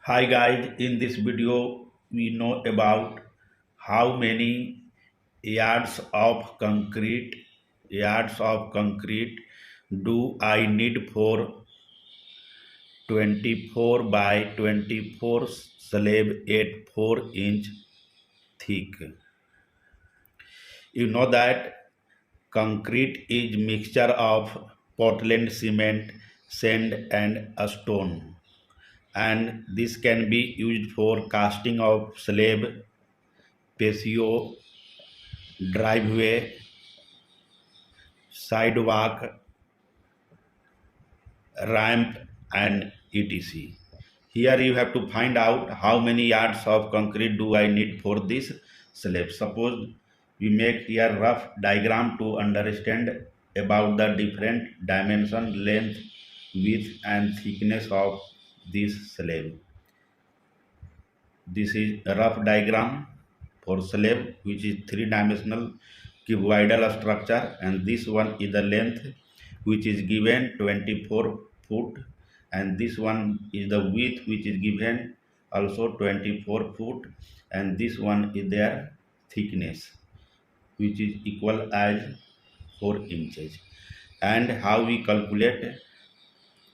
Hi guys, in this video we know about how many yards of concrete do I need for 24 by 24 slab at 4-inch thick. You know that concrete is mixture of Portland cement, sand and a stone, and this can be used for casting of slab, patio, driveway, sidewalk, ramp, and etc. Here you have to find out how many yards of concrete do I need for this slab. Suppose we make here rough diagram to understand about the different dimension, length, width, and thickness of this slab. This is a rough diagram for slab, which is three-dimensional cuboidal structure, and this one is the length, which is given 24 foot, and this one is the width, which is given also 24 foot, and this one is their thickness, which is equal as 4 inches. And how we calculate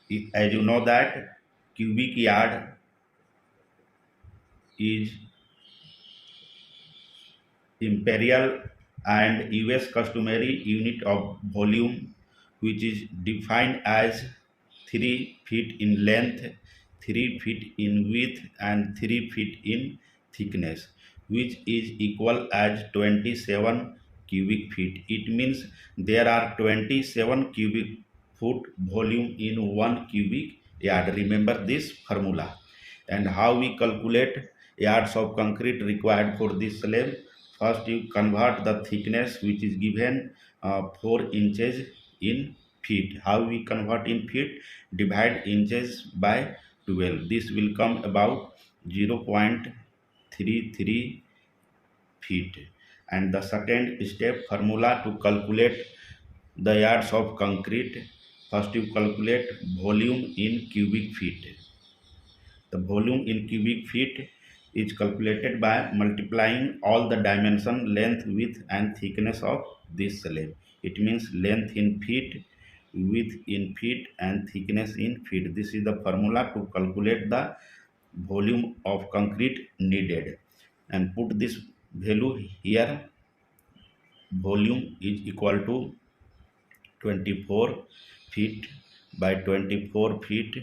it, as you know that cubic yard is imperial and US customary unit of volume, which is defined as 3 feet in length, 3 feet in width, and 3 feet in thickness, which is equal as 27 cubic feet. It means there are 27 cubic foot volume in 1 cubic yard. Remember this formula. And how we calculate yards of concrete required for this slab? First, you convert the thickness, which is given 4 inches in feet. How we convert in feet? Divide inches by 12. This will come about 0.33 feet. And the second step formula to calculate the yards of concrete. First, you calculate volume in cubic feet. The volume in cubic feet is calculated by multiplying all the dimension, length, width, and thickness of this slab. It means length in feet, width in feet, and thickness in feet. This is the formula to calculate the volume of concrete needed. And put this value here. Volume is equal to 24 feet by 24 feet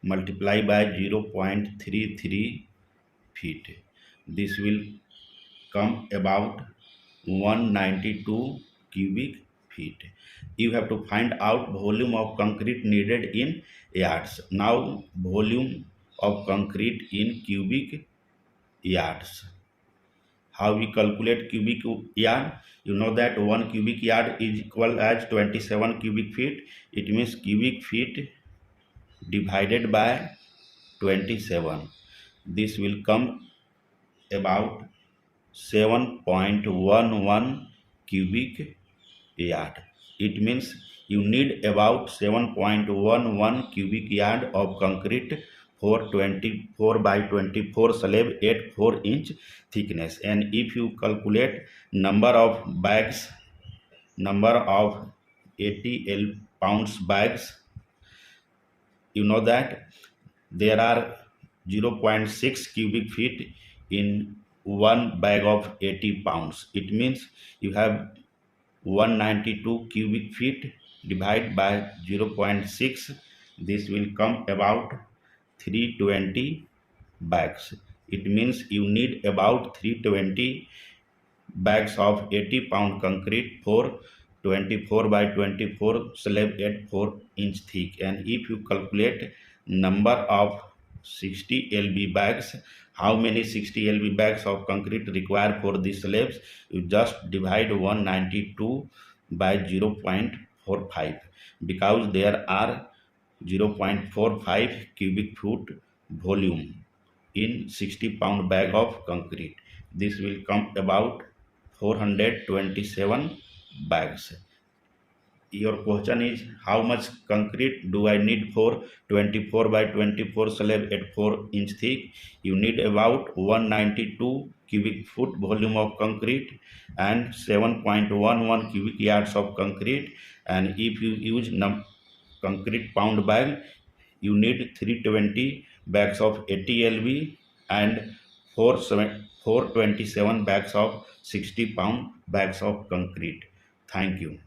multiply by 0.33 feet. This will come about 192 cubic feet. You have to find out volume of concrete needed in yards. Now volume of concrete in cubic yards. How we calculate cubic yard? You know that 1 cubic yard is equal as 27 cubic feet. It means cubic feet divided by 27. This will come about 7.11 cubic yard. It means you need about 7.11 cubic yard of concrete for 24 by 24 slab at 4-inch thickness. And if you calculate number of bags, number of 80 pounds bags, you know that there are 0.6 cubic feet in one bag of 80 pounds. It means you have 192 cubic feet divided by 0.6. This will come about 320 bags. It means you need about 320 bags of 80-pound concrete for 24 by 24 slab at 4-inch thick. And if you calculate number of 60 lb bags, how many 60 lb bags of concrete required for these slabs? You just divide 192 by 0.45, because there are 0.45 cubic foot volume in 60-pound bag of concrete. This will come about 427 bags. your question is how much concrete do I need for 24 by 24 slab at 4-inch thick? You need about 192 cubic foot volume of concrete and 7.11 cubic yards of concrete. And if you use concrete pound bag, you need 320 bags of 80 lb and 427 bags of 60-pound bags of concrete. Thank you.